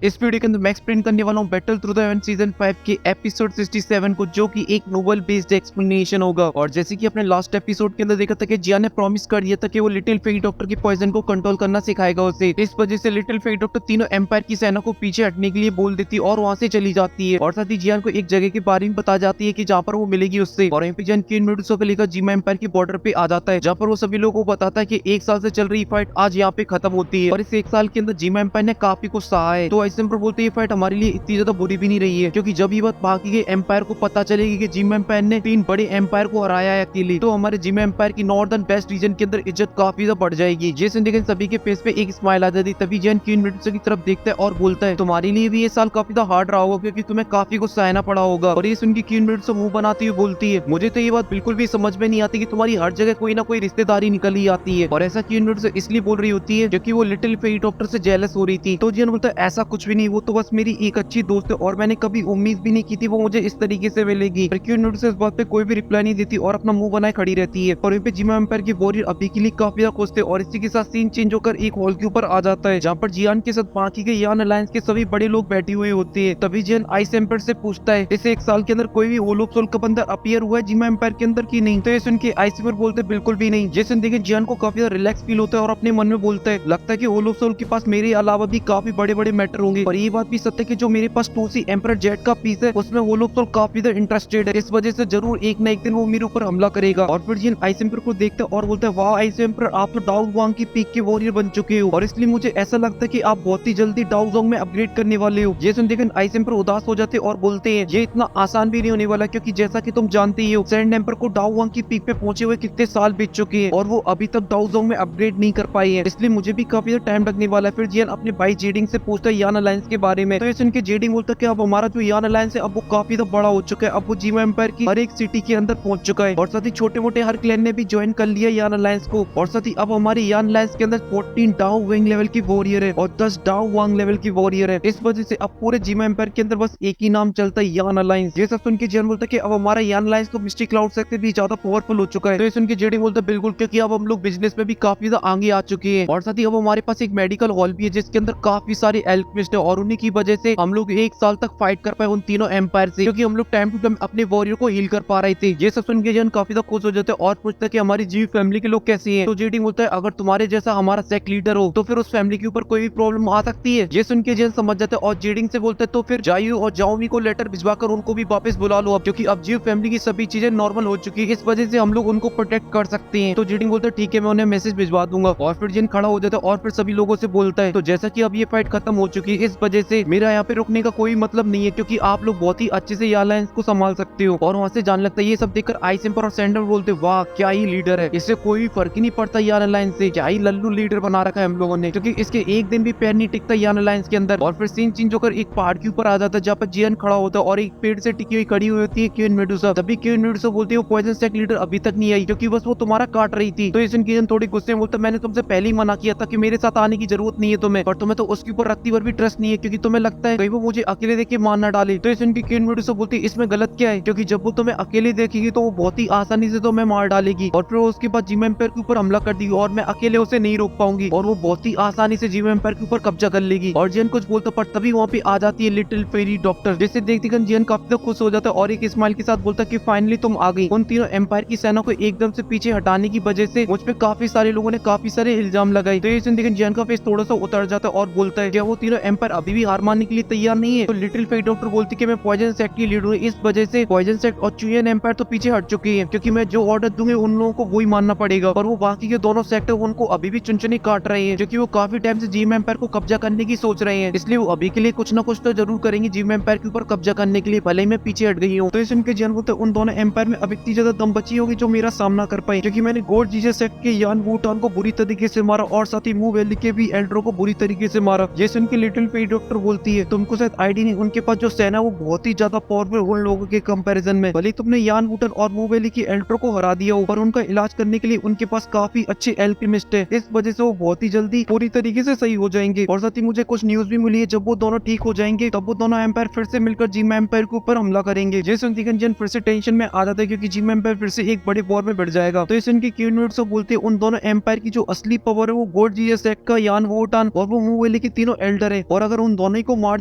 इस वीडियो के अंदर मैं एक्सप्लेन करने वाला हूँ battle through the haven season 5 के एपिसोड 67 को, जो कि एक नोवेल बेस्ड एक्सप्लेनेशन होगा। और जैसे कि अपने लास्ट एपिसोड के अंदर देखा था कि जियान ने प्रॉमिस कर दिया था कि वो लिटिल फेरी डॉक्टर की पॉइजन को कंट्रोल करना सिखाएगा उसे। इस वजह से लिटिल फेरी डॉक्टर तीनों एम्पायर की सेना को पीछे हटने के लिए बोल देती है और वहां से चली जाती है। और साथ ही जियान को एक जगह के बारे में बता जाती है कि जहाँ पर वो मिलेगी उससे। और वहीं पे जियान क्वीन मेडुसा को लेकर जीमा एम्पायर की बॉर्डर पे आ जाता है, जहाँ पर वो सभी लोगों को बताता है कि एक साल से चल रही फाइट आज यहाँ पे खत्म होती है। और इस एक साल के अंदर जीमा एम्पायर ने काफी कुछ सहा है। तो ऐसे बोलते ये फाइट हमारे लिए इतनी ज्यादा बुरी भी नहीं रही है, क्योंकि जब ये बात बाकी के एम्पायर को पता चलेगी कि जिम एम्पायर ने 3 बड़े एम्पायर को हराया है अकेले, तो हमारे जिम एम्पायर की नॉर्दर्न वेस्ट रीजन के अंदर इज्जत काफी ज्यादा बढ़ जाएगी। जैसे देखें सभी के फेस पे एक स्माइल आ जाती। तभी जैन क्वीन मेडुसा की तरफ देखता है और बोलता है तुम्हारे लिए भी ये साल काफी ज्यादा हार्ड रहा होगा, क्योंकि तुम्हें काफी कुछ सहना पड़ा होगा। और ये सुन के क्वीन मेडुसा मुंह बनाती हुई बोलती है मुझे तो ये बात बिल्कुल भी समझ में नहीं आती कि तुम्हारी हर जगह कोई ना कोई रिश्तेदारी निकल ही आती है। और ऐसा क्वीन मेडुसा इसलिए बोल रही होती है क्योंकि वो लिटिल फेरी डॉक्टर से जेलस हो रही थी। तो जियान बोलता है ऐसा कुछ भी नहीं, वो तो बस मेरी एक अच्छी दोस्त है और मैंने कभी उम्मीद भी नहीं की थी वो मुझे इस तरीके से मिलेगी। पर क्वीन मेडुसा इस बात पे कोई भी रिप्लाई नहीं देती और अपना मुंह बनाए खड़ी रहती है। और वहीं पे जिमा एम्पायर की वॉरियर अभी के लिए काफी ज्यादा खुश थे। और इसी के साथ सीन चेंज होकर एक हॉल के ऊपर आ जाता है, जहाँ पर जियान के साथ बाकी के यान अलायंस के सभी बड़े लोग बैठे हुए होते हैं। तभी जियान आइस एम्पायर से पूछता है इस एक साल के अंदर कोई भी होल ऑफ सोल का बंदा अपीयर हुआ है जिमा एम्पायर के अंदर की नहीं। तो ये सुन के आइस एम्पायर बोलते बिल्कुल भी नहीं। जैसे देखे जियान को काफी ज्यादा रिलैक्स फील होता है और अपने मन में बोलता है लगता है कि होल ऑफ सोल के पास मेरे अलावा भी काफी बड़े बड़े मैटर होंगे। और ये बात भी सत्य है कि जो मेरे पास 2C एम्परर जेट का पीस है उसमें होल ऑफ सोल काफी ज्यादा इंटरेस्टेड है। इस वजह से जरूर एक ना एक दिन वो मेरे ऊपर हमला करेगा। और फिर जियान आइस एम्पायर को देखता है और बोलता है वाह आइस एम्पायर आप तो डाउ वांग की पीक के वॉरियर बन चुके हो, और इसलिए मुझे ऐसा लगता है कि आप बहुत ही जल्दी डाउ जोंग में अपग्रेड करने वाले हो। ये सुन देखकर आइस एम्पायर उदास हो जाते और बोलते हैं ये इतना आसान भी नहीं होने वाला, क्योंकि जैसा कि तुम जानते ही हो सैंड एम्पायर को डाउ वांग की पीक पे पहुंचे हुए कितने साल बीत चुके हैं और वो अभी तक डाउ जोंग में अपग्रेड नहीं कर पाई है, इसलिए मुझे भी काफी टाइम लगने वाला है। फिर जियान अपने भाई जेडिंग से पूछता है यान अलायंस के बारे में। तो ये सुन के जेडिंग बोलता है कि अब हमारा जो यान अलायंस है अब वो काफी ज्यादा बड़ा हो चुका है, अब वो जिमा एम्पायर की हर एक सिटी के अंदर पहुंच चुका है। और साथ ही छोटे मोटे हर क्लैन ने भी ज्वाइन कर लिया यान अलायंस को। और साथ ही अब हमारे यान अलायंस के अंदर 14 डाउ विंग लेवल की वॉरियर है और 10 डाउ वांग लेवल की वॉरियर है। इस वजह से अब पूरे जिमा एम्पायर के अंदर बस एक ही नाम चलता है यान अलायंस। ये सब सुन के जियान बोलता है कि अब हमारा यान अलायंस तो मिस्टी क्लाउड से भी ज्यादा पावरफुल हो चुका है। तो ये सुन के जेडिंग बोलता है बिल्कुल, क्योंकि अब हम लोग बिजनेस में भी काफी ज्यादा आगे आ चुके हैं। और साथ ही अब हमारे पास एक मेडिकल हॉल भी है जिसके अंदर काफी सारे एल्केमिस्ट है, और उन्हीं की वजह से हम लोग एक साल तक फाइट कर पाए उन तीनों एम्पायर से, क्योंकि हम लोग टाइम टू टाइम अपने वॉरियर को हील कर पा रहे थे। ये सब सुन के जियान काफी ज्यादा खुश हो जाते हैं और पूछता है कि हमारी जीव फैमिली के लोग कैसे हैं। तो जेडिंग बोलता है अगर तुम्हारे जैसा हमारा सेक लीडर हो तो फिर उस फैमिली के ऊपर कोई भी प्रॉब्लम आ सकती है। ये सुन के जियान समझ जाता है और जेडिंग से बोलता है तो फिर जायू और जाओमी को लेटर भिजवाकर उनको भी वापस बुला लो अब, क्योंकि अब जीव फैमिली की सभी चीजें नॉर्मल हो चुकी है, इस वजह से हम लोग उनको प्रोटेक्ट कर सकते हैं। तो जेडिंग बोलता है ठीक है मैं उन्हें मैसेज भिजवा दूंगा। और फिर जियान खड़ा हो जाता है और फिर सभी लोगों से बोलता है तो जैसा कि अब ये फाइट खत्म हो चुकी है, इस वजह से मेरा यहाँ पे रुकने का कोई मतलब नहीं है, क्योंकि आप लोग बहुत ही अच्छे से यान अलायंस को संभाल सकते हो। और वहाँ से जाने लगता है। ये सब देखकर आइस एम्पायर और सैंडर बोलते वाह क्या ही लीडर है, इससे कोई फर्क ही नहीं पड़ता यान अलायंस से, क्या ही लल्लू लीडर बना रखा है हम लोगों ने, क्योंकि इसके एक दिन भी पैर नहीं टिकता यान अलायंस के अंदर। और फिर सीन चेंज होकर एक पहाड़ के ऊपर आ जाता है, जहाँ पर जियान खड़ा होता है और एक पेड़ से टिकी हुई खड़ी हुई होती है क्वीन मेडुसा। तभी क्वीन मेडुसा बोलती है वो पॉइजन सेक लीडर अभी तक नहीं आई, क्योंकि बस वो तुम्हारा काट रही थी। तो इसमें जियान थोड़ी गुस्से में बोलता मैंने तुमसे पहले ही मना किया था कि मेरे साथ आने की जरूरत नहीं है तुम्हें, पर तुम्हें तो उसके ऊपर रत्ती भर भी ट्रस्ट नहीं है, क्योंकि तुम्हें लगता है कहीं वो मुझे अकेले देख के मार ना डाले। तो इसमें क्वीन मेडुसा बोलती है इसमें गलत क्या है, क्योंकि जब वो तुम्हें अकेले देखेगी तो वो बहुत ही आसानी से तुम्हें मार डालेगी, और फिर उसके बाद जिमा एम्पायर के ऊपर हमला कर देगी और मैं अकेले उसे नहीं रोक पाऊंगी, और वो बहुत ही आसानी से जिमा एम्पायर के ऊपर कब्जा कर लेगी। और जियान कुछ बोलता पर तभी वहाँ पे आ जाती है लिटिल फेरी डॉक्टर, जिसे देखते जियान काफी खुश हो जाता है और एक स्माइल के साथ बोलता कि फाइनली तुम आ गई। उन तीनों एम्पायर की सेना को एकदम से पीछे हटाने की वजह से मुझ पे काफी सारे लोगों ने काफी सारे इल्जाम लगाए। तो ये सुन देखकर जियान का फेस थोड़ा सा उतर जाता है और बोलता है क्या वो तीनों एम्पायर अभी भी हार मानने के लिए तैयार नहीं है। तो लिटिल फेरी डॉक्टर बोलती कि मैं पॉइजन सेक्ट की लीडर हूँ, इस वजह से पॉइजन सेक्ट और चुयन एम्पायर तो पीछे हट चुकी है, क्योंकि मैं जो ऑर्डर दूंगी उन लोगों को वही मानना पड़ेगा। और वो बाकी के दोनों सेक्टर उनको अभी भी चुनचुनी काट रहे हैं, क्योंकि वो काफी टाइम से जिम एम्पायर को कब्जा करने की सोच रहे हैं, इसलिए वो अभी के लिए कुछ ना कुछ तो जरूर करेंगे जिम एम्पायर के ऊपर कब्जा करने के लिए, भले ही मैं पीछे हट गई हूँ। तो इस उनके जियान बोलते उन दोनों एम्पायर में अब इतनी ज्यादा दम बची होगी जो मेरा सामना कर पाए, क्योंकि मैंने गॉड जीसस सेक्ट के यान वूटान को बुरी तरीके से मारा और साथ ही मूव वैली के भी एल्ड्रो को बुरी तरीके से मारा। जैसे उनकी लिटिल फेरी डॉक्टर बोलती है तुमको शायद आईडी नहीं, उनके पास जो सेना वो बहुत ही ज्यादा पावरफुल उन लोगों के कंपैरिजन में। भले तुमने यान वूटन और मूव वैली की एल्ड्रो को हरा दिया हो, पर उनका इलाज करने के लिए उनके पास काफी अच्छे एल्केमिस्ट है, इस वजह से वो बहुत ही जल्दी पूरी तरीके से सही हो जाएंगे। और साथ ही मुझे कुछ न्यूज भी मिली है जब वो दोनों ठीक हो जाएंगे तब वो दोनों एम्पायर फिर से मिलकर जिम एम्पायर के ऊपर हमला करेंगे। जैसे जियान फिर से टेंशन में आ जाता है, क्योंकि जिम एम्पायर फिर से एक बड़े वॉर में बढ़ जाएगा। तो इसे उनकी क्वीन मेडुसा बोलते हैं उन दोनों एम्पायर की जो असली पावर है वो गॉड जीसस सेक्ट का यान वोटान और वो मूव वैली के तीनों एल्डर है, और अगर उन दोनों ही को मार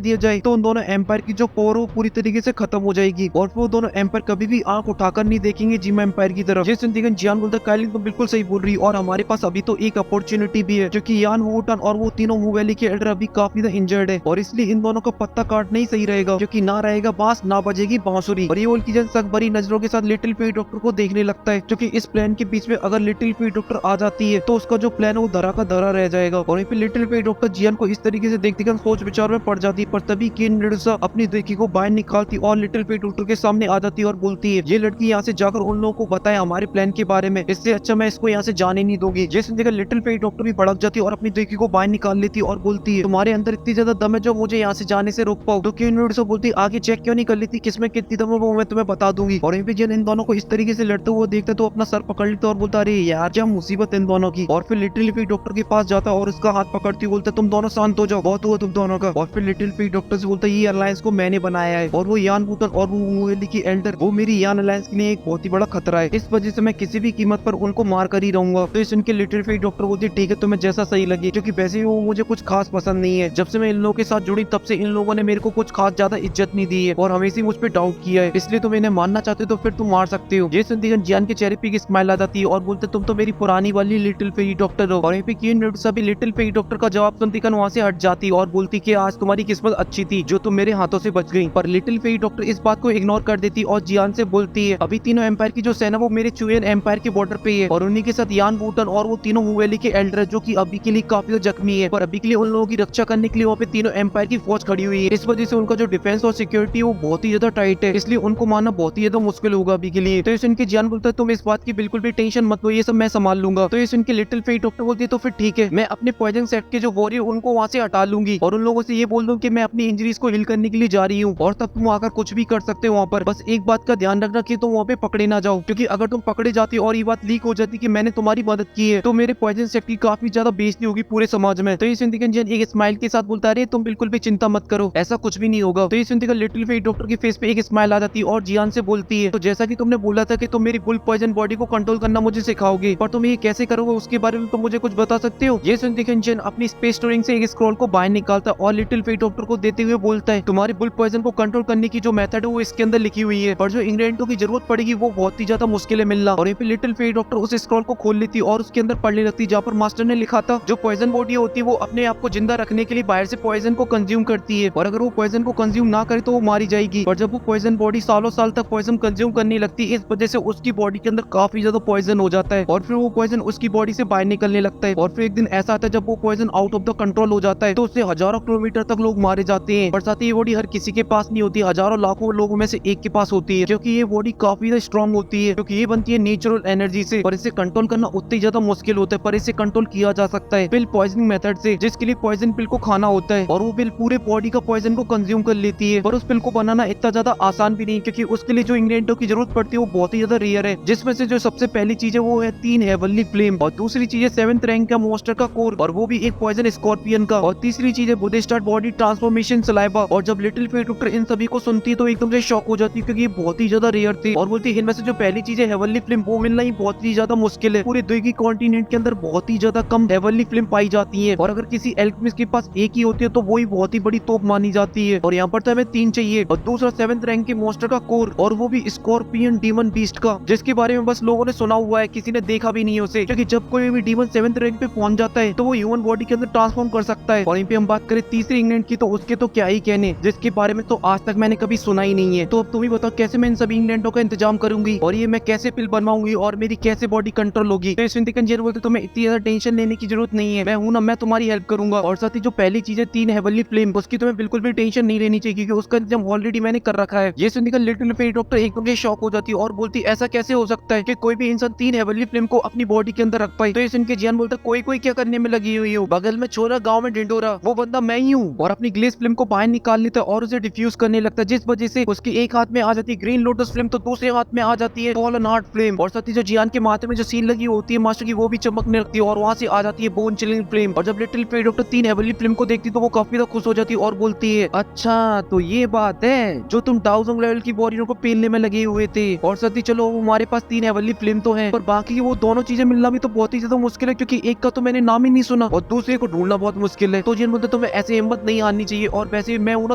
दिया जाए तो उन दोनों एम्पायर की जो पावर वो पूरी तरीके से खत्म हो जाएगी और वो दोनों एम्पायर कभी भी आंख उठाकर नहीं देखेंगे जिम एम्पायर की तरफ। ये सुनते ही जियान बोलता है काइलिन तुम बिल्कुल सही बोल रही और हमारे पास अभी तो एक अपॉर्चुनिटी भी है, क्योंकि यान वुटन और वो तीनों मू वैली के एल्डर अभी काफी ज्यादा इंजर्ड है और इसलिए इन दोनों का पत्ता काटना ही सही रहेगा, क्योंकि ना रहेगा बांस ना बजेगी बांसुरी। और ये ओल्किजन सक भरी नजरों के साथ लिटिल फेट डॉक्टर को देखने लगता है, क्योंकि इस प्लान के बीच में अगर लिटिल फेट डॉक्टर आ जाती है तो उसका जो प्लान है वो धरा का धरा रह जाएगा। और वहीं पे लिटिल फेट डॉक्टर जियान को इस तरीके से देखती है सोच विचार में पड़ जाती है, पर तभी किन मिर्जा अपनी देखी को बाहर निकालती और लिटिल फेट डॉक्टर के सामने आ जाती है और बोलती है ये लड़की यहाँ से जाकर उन लोगों को बताए हमारे प्लान के बारे में, इससे अच्छा मैं इसको यहाँ से जाने नहीं दूंगी। जैसे देखकर लिटिल फेट डॉक्टर भी भड़क जाती है और अपनी देखी को बाहर निकाल लेती है और बोलती है तुम्हारे अंदर इतनी ज्यादा दम है जो मुझे यहाँ से जाने से रोक पाओ। तो किन मिर्जा बोलती है आगे चेक क्यों नहीं कर लेती किसमें कितनी दम है वो मैं तुम्हें बता दूंगी। और वहीं पे जिन इन दोनों को इस तरीके से लड़ते हुए देखता तो अपना सर पकड़ लेता और बोलता अरे यार क्या मुसीबत इन दोनों की। और फिर लिटिल फेट डॉक्टर के पास जाता और उसका हाथ पकड़ती बोलता तुम दोनों शांत हो जाओ, बहुत हुआ तुम दोनों का। और फिर लिटिल फेट डॉक्टर से बोलता ये अलायंस को मैंने बनाया है और वो यान वुटन और वो मूवेली की एल्डर वो मेरी यान अलायंस के लिए एक बहुत ही बड़ा खतरा है, इस वजह से मैं किसी भी कीमत पर उनको मार कर ही रहूंगा। तो इस उनके लिटिल फेट डॉक्टर बोलती ठीक है तुम्हें जैसा सही लगे, क्योंकि वैसे ही वो मुझे कुछ खास पसंद नहीं है। जब से मैं इन लोगों के साथ जुड़ी तब से इन लोगों ने मेरे को कुछ खास ज्यादा इज्जत नहीं दी है और हमेशा मुझ पर डाउट किया है, इसलिए तुम इन्हें मानना चाहते हो तो फिर तुम मार सकते हो। ये सुनते जियान के चेहरे पे स्माइल आ जाती है और बोलते तुम तो मेरी पुरानी वाली लिटिल फेट डॉक्टर हो। और वहीं पे किन मिर्जा भी लिटिल फेट डॉक्टर का जवाब सुनती वहां से हट जाती और बोलती कि आज तुम्हारी किस्मत अच्छी थी जो तुम मेरे हाथों से बच गई। पर लिटिल फेट डॉक्टर इस बात को इग्नोर कर देती और जियान से बोलती है अभी तीनों एम्पायर की जो सेना वो मेरे चुएन एम्पायर के बॉर्डर पे है और उन्हीं के साथ यान वुटन और वो तीनों मूवेली के एल्डर जो कि अभी के लिए काफी जख्मी है, पर अभी के लिए उन लोगों की रक्षा करने के लिए वहाँ पे तीनों एम्पायर की फौज खड़ी हुई है। इस वजह से उनका जो डिफेंस और सिक्योरिटी वो बहुत ही ज्यादा टाइट है, इसलिए उनको मारना बहुत ही ज्यादा मुश्किल होगा अभी के लिए। तो इस उनके जियान बोलता है तुम इस बात की बिल्कुल भी टेंशन मत लो, ये सब मैं संभाल लूंगा। तो इस उनके लिटिल फेट डॉक्टर बोलती है तो फिर ठीक है मैं अपने पॉइजन सेट के जो वॉरियर उनको वहाँ से हटा लूंगी और उन लोगों से ये बोल दूं कि मैं अपनी इंजरीज को हिल करने के लिए जा रही हूँ और तब तुम आकर कुछ भी कर सकते हो वहाँ पर। बस एक बात का ध्यान रखना कि तुम वहाँ पे पकड़े ना जाओ, क्योंकि अगर तुम पकड़े जाती और ये बात लीक हो जाती कि मैंने तुम्हारी मदद की है तो मेरे पॉइजन सेट की काफी ज्यादा बेइज्जती होगी पूरे समाज में। तो ये सुनते एक स्माइल के साथ बोलता है तुम बिल्कुल भी चिंता मत करो, ऐसा कुछ भी नहीं होगा। तो ये सुनते लिटिल फेट डॉक्टर के फेस पे एक स्माइल आ जाती है और जियान से बोलती है तो जैसा कि तुमने बोला था कि तुम मेरी बुल पॉइजन बॉडी को कंट्रोल करना मुझे सिखाओगे, पर तुम ये कैसे करोगे उसके बारे में तुम मुझे कुछ बता सकते हो। ये सुनते जियान अपनी स्पेस स्टोरिंग से एक स्क्रॉल को बाहर निकालता और लिटिल फेट डॉक्टर को देते हुए बोलता है तुम्हारी बुल पॉइजन को कंट्रोल करने की जो मेथड है वो इसके अंदर लिखी हुई है, पर जो इंग्रेडिएंटों की जरूरत पड़ेगी वो बहुत ही ज्यादा मुश्किल है मिलना। और यहाँ पे लिटिल फेट डॉक्टर उस स्क्रॉल को खोल लेती और उसके अंदर पढ़ने लगती जहाँ पर मास्टर ने लिखा था जो पॉइजन बॉडी होती है वो अपने आप को जिंदा रखने के लिए बाहर से पॉइजन को कंज्यूम करती है और अगर वो पॉइजन को कंज्यूम ना करे तो वो मारी जाएगी। और जब वो पॉइजन बॉडी सालों साल तक पॉइजन कंज्यूम करने लगती है इस वजह से उसकी बॉडी के अंदर काफी ज्यादा पॉइजन हो जाता है और फिर वो पॉइजन उसकी बॉडी से बाहर निकलने लगता है। और फिर एक दिन ऐसा आता है जब वो poison out of the control हो जाता है तो उससे हजारों किलोमीटर तक लोग मारे जाते हैं। पर साथ ही ये बॉडी हर किसी के पास नहीं होती, हजारों लाखों लोगों में से एक के पास होती है, क्योंकि ये बॉडी काफी ज्यादा स्ट्रॉन्ग होती है, क्योंकि ये बनती है नेचुरल एनर्जी से और इसे कंट्रोल करना उतना ही ज्यादा मुश्किल होता है, पर इसे कंट्रोल किया जा सकता है पिल पॉइजनिंग मेथड से, जिसके लिए पॉइजन पिल को खाना होता है और वो पिल पूरे बॉडी का पॉइजन को कंज्यूम कर लेती है। पर उस पिल को बनाना इतना ज्यादा आसान भी नहीं, क्योंकि उसके लिए जो इंग्रेडिएंटों की जरूरत पड़ती है वो बहुत ही ज्यादा रेयर है, जिसमें से जो सबसे पहली चीज है वो है 3 हेवनली फ्लेम और दूसरी चीज है 7th रैंक का मोस्टर का कोर और वो भी एक पॉइजन स्कॉर्पियन का और तीसरी चीज है बुद्धिस्टार्ट बॉडी ट्रांसफॉर्मेशन सलाइवा। और जब लिटिल फेट डॉक्टर इन सभी को सुनती है तो एकदम से शॉक हो जाती है, क्योंकि ये बहुत ही ज्यादा रेयर थे और बोलती है इनमें से जो पहली चीज है हेवनली फ्लेम वो मिलना ही बहुत ही ज्यादा मुश्किल है, पूरे दुनिया की कॉन्टिनेंट के अंदर बहुत ही ज्यादा कम हेवनली फ्लेम पाई जाती है और अगर किसी एल्केमिस्ट के पास एक ही होती है तो वो ही बहुत ही बड़ी तोप मानी जाती है। और यहाँ पर तो हमें 3 चाहिए और दूसरा 7th रैंक के मोस्टर का कोर और वो भी स्कॉर्पियन डीमन बीस्ट का, जिसके बारे में बस लोगों ने सुना हुआ है, किसी ने देखा भी नहीं है उसे, क्योंकि जब कोई भी डीमन 7th रैंक पे पहुंच जाता है तो वो ह्यूमन बॉडी के अंदर ट्रांसफॉर्म कर सकता है। और यहीं पे हम बात करें तीसरे इंग्रेडिएंट की तो उसके तो क्या ही कहने, जिसके बारे में तो आज तक मैंने कभी सुना ही नहीं है। तो अब तुम ही बताओ कैसे मैं इन सभी इंग्रेडिएंटों का इंतजाम करूंगी और ये मैं कैसे पिल बनवाऊंगी और मेरी कैसे बॉडी कंट्रोल होगी। तो स्विंतिकन बोलते तुम्हें इतनी ज्यादा टेंशन लेने की जरूरत नहीं है, मैं हूं ना, मैं तुम्हारी हेल्प करूंगा। और साथ ही जो पहली चीज है 3 हेवनली फ्लेम उसकी तुम्हें बिल्कुल भी टेंशन नहीं लेनी चाहिए, क्योंकि उसका इंतजाम ऑलरेडी मैंने कर रखा है। ये सुनकर लिटिल फेट डॉक्टर एकदम से शॉक हो जाती है और बोलती ऐसा कैसे हो सकता है कि कोई भी इंसान 3 हेवनली फ्लेम को अपनी बॉडी के अंदर रख पाए। तो ये सुन के जियान बोलता कोई कोई क्या करने में लगी हुई हो, बगल में छोरा गाँव में ढिंडोरा, वो बंदा मैं ही हूँ। और अपनी ग्लेस फ्लेम को बाहर निकाल लेता है और उसे डिफ्यूज करने लगता है, जिस वजह से उसके एक हाथ में आ जाती है ग्रीन लोटस फ्लेम तो दूसरे हाथ में आ जाती है फॉलन हार्ट फ्लेम। और साथ ही जो जियान के माथे में जो सील लगी होती है मास्टर की वो भी चमकने लगती है और वहाँ से आ जाती है बोन चिलिंग फ्लेम। और जब little fate doctor 3 heavenly flame को देखती तो वो काफी ज्यादा खुश हो जाती है और बोलती है अच्छा तो ये बात है जो तुम 1000 लेवल की बॉडियों को पेलने में लगे हुए थे। और साथ ही चलो हमारे पास 3 हेवनली फ्लेम तो है, पर बाकी वो दोनों चीजें मिलना भी तो बहुत ही ज्यादा मुश्किल है, क्योंकि एक का तो मैंने नाम ही नहीं सुना और दूसरे को ढूंढना बहुत मुश्किल है। तो जिन बोलते तुम्हें ऐसे हिम्मत नहीं आनी चाहिए, और वैसे भी मैं हूं ना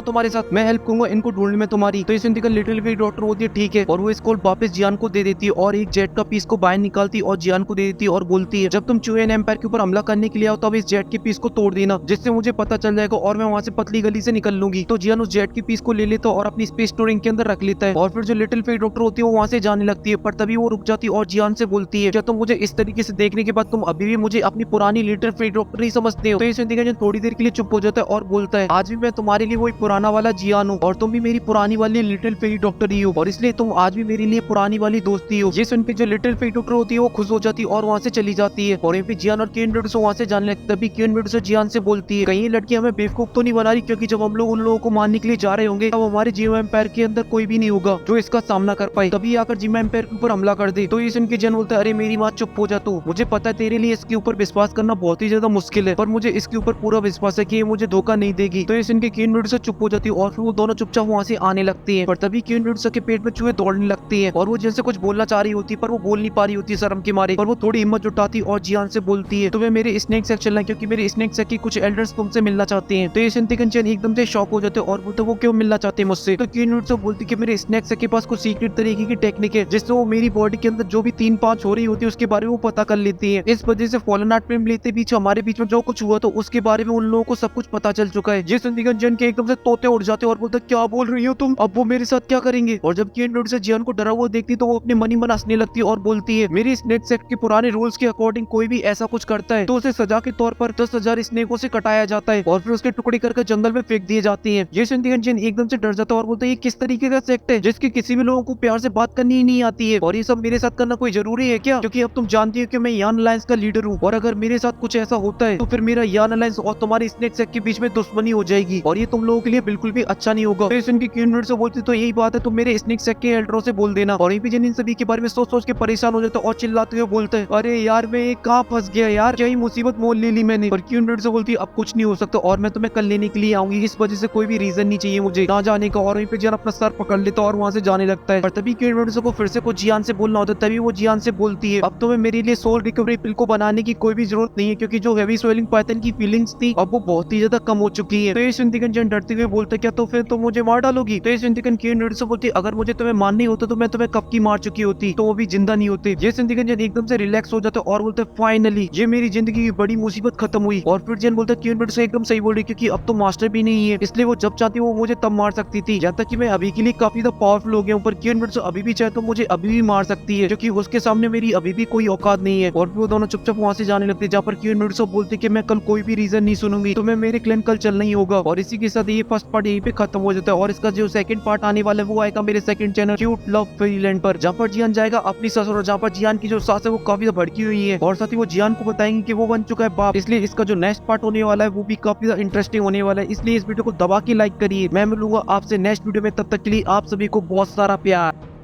तुम्हारे साथ, मैं हेल्प करूंगा इनको ढूंढने में तुम्हारी। तो ये सुनते ही लिटिल फेरी डॉक्टर होती है ठीक है, और वो इसको वापस जियान को दे देती है और एक जेट का पीस को बाहर निकालती है और जियान को दे देती है और बोलती है जब तुम चुएन एम्पायर के ऊपर हमला करने के लिए आओ तब इस जेट के पीस को तोड़ देना, जिससे मुझे पता चल जाएगा और मैं वहां से पतली गली से निकल लूंगी। तो जियान उस जेट के पीस को ले लेता है और अपनी स्पेस स्टोरिंग के अंदर रख लेता है, और फिर जो लिटिल फेरी डॉक्टर होती है वो वहां से जाने लगती है, पर तभी वो रुक जाती है और जियान से बोलती है क्या तुम मुझे इस तरीके से देखने के बाद तुम अभी भी मुझे अपनी पुरानी लिटिल फेरी डॉक्टर ही समझते हो। तो इस जिंदगी थोड़ी देर के लिए चुप हो जाता है और बोलता है आज भी मैं तुम्हारे लिए वही पुराना वाला जियान हूँ, और तुम भी मेरी पुरानी वाली लिटिल फेरी डॉक्टर ही हो, और इसलिए तुम आज भी मेरे लिए पुरानी वाली दोस्ती हो। ये सुन के जो लिटिल फेरी डॉक्टर होती है वो खुश हो जाती है और वहाँ से चली जाती है, और जियान और केन बेडूसो वहाँ से जाने लगते। तभी केन बेडूसो जियान से बोलती है कहीं ये लड़की हमें बेवकूफ तो नहीं बना रही, क्योंकि जब हम लोग उन लोगों को मारने के लिए जा रहे होंगे तब हमारे जियो एम्पायर के अंदर कोई भी नहीं होगा जो इसका सामना कर पाए, तभी आकर जियो एम्पायर के ऊपर हमला कर दे। तो ये सुन के जियान बोलता है अरे मेरी माँ चुप हो जा, तो मुझे पता है तेरे लिए इसके ऊपर विश्वास करना बहुत ही ज्यादा मुश्किल है, पर मुझे इसके ऊपर पूरा विश्वास है कि ये मुझे धोखा नहीं देगी। तो ये सुन के केन बेडूसो चुप हो जाती है और फिर वो दोनों चुपचाप वहाँ से आने लगती है, पर तभी केन बेडूसो के पेट में चूहे दौड़ने लगती है और वो जैसे कुछ बोलना चाह रही होती है पर वो बोल नहीं पा रही होती है शर्म के मारे, और वो थोड़ी हिम्मत जुटाती और जियान से बोलती है तुम्हें मेरे स्नेक सेक चलना है, क्योंकि मेरे स्नेक सेक के कुछ एल्डर्स तुमसे मिलना चाहते हैं। तो ये सुनते जियान एकदम से शॉक हो जाते हैं और बोलते वो क्यों मिलना चाहते हैं मुझसे। तो केन बेडूसो बोलती कि मेरे स्नेक सेक के पास कुछ सीक्रेट तरीके की टेक्निक है जिससे वो मेरी बॉडी के अंदर जो भी 3-5 हो रही होती है उसके बारे में वो पता कर लेती है। इस वजह से फॉलन आर्ट फिल्म लेते बीच हमारे बीच में जो कुछ हुआ तो उसके बारे में उन लोगों को सब कुछ पता चल चुका है। ये सुनते जियान के एकदम से तोते उड़ जाते और बोलते क्या बोल रही हो तुम, अब वो मेरे साथ क्या करेंगे। और जब केन बेडूसो जियान को डरा हुआ देखती तो वो अपने मन ही मन हंसने लगती है और बोलती है मेरी स्नेक सेक्ट के पुराने रूल्स के अकॉर्डिंग कोई भी ऐसा कुछ करता है तो उसे सजा के तौर पर 10,000 स्नेकों से कटाया जाता है और फिर उसके टुकड़े करके जंगल में फेंक दिए जाते हैं। ये सुनते जियान एकदम से डर जाता है और बोलते ये किस तरीके का सेक्ट है जिसके किसी भी लोगों को प्यार से बात करनी ही नहीं आती है, और ये सब मेरे साथ करना कोई जरूरी है क्या, क्योंकि अब तुम जानती हो कि मैं यान अलायंस का लीडर हूँ, और अगर मेरे साथ कुछ ऐसा होता है तो फिर मेरा यान अलायंस और तुम्हारी स्नेक सेक्ट के बीच में दुश्मनी हो जाएगी और ये तुम लोगों के लिए बिल्कुल भी अच्छा नहीं होगा। तो इनकी क्वीन से बोलती तो यही बात है, तुम मेरे स्नेक सेक्ट के एल्डरों से बोल देना। और इन सभी के बारे में सोच सोच के परेशान हो जाता है और चिल्लाते हुए बोलते हैं अरे यार मैं कहाँ फंस गया यार, क्या ही मुसीबत मोल ले ली मैंने। और क्वीन से बोलती अब कुछ नहीं हो सकता और मैं तुम्हें कल लेने के लिए आऊंगी, इस वजह से कोई भी रीजन नहीं चाहिए मुझे ना जाने का। और वहीं पे जियान अपना सर पकड़ लेता और वहां से जाने लगता है, पर तभी क्वीन को फिर से कुछ जियान से बोलना होता है। तभी वो जियान से बोलती है अब तुम्हें मेरे लिए सोल रिकवरी पिल को बनाने की कोई भी जरूरत नहीं है, क्योंकि जो हेवी स्वेलिंग पाइथन की फीलिंग्स थी अब वो बहुत ही ज्यादा कम हो चुकी है। तो ये सुनती जियान डरते हुए बोलते क्या तो फिर तुम मुझे मार डालोगी। तो ये सुनती क्वीन से बोलती अगर मुझे तुम्हें मारना ही होता तो मैं तुम्हें कब की मार चुकी होती, तो वो भी जिंदा नहीं होते। ये सुनती जियान एकदम से रिलैक्स हो जाते और बोलते फाइनली ये मेरी जिंदगी की बड़ी मुसीबत खत्म हुई। और फिर जियान बोलता क्वीन से एकदम सही बोल रही, क्योंकि अब तो मास्टर भी नहीं है, इसलिए वो जब चाहती वो मुझे तब मार सकती थी, जब तक कि मैं अभी के लिए काफी ज्यादा पावरफुल हो गया हूँ। पर क्वीन अभी भी चाहे तो मुझे अभी भी मार सकती है, क्योंकि उसके सामने मेरी अभी भी कोई औकात नहीं है। और फिर वो दोनों चुपचाप वहां से जाने लगते, जहाँ पर क्वीन बोलती कि मैं कल कोई भी रीजन नहीं सुनूंगी, तो मैं मेरे क्लैन कल चलना ही होगा। और इसी के साथ ये फर्स्ट पार्ट यहीं पे खत्म हो जाता है, और इसका जो सेकंड पार्ट आने वाला है वो आएगा मेरे second channel cute love Fairyland पर, जहाँ पर जियान जाएगा अपनी ससुर, जहाँ पर जियान की जो सास है वो काफी भड़की हुई है, और साथ ही वो जियान को बताएंगे कि वो बन चुका है बाप। इसलिए इसका जो नेक्स्ट पार्ट होने वाला है वो भी काफी इंटरेस्टिंग होने वाला है, इसलिए इस वीडियो को दबा के लाइक करिए। मैं मिलूंगा आपसे नेक्स्ट वीडियो में, तब तक के लिए आप सभी को बहुत सारा प्यार।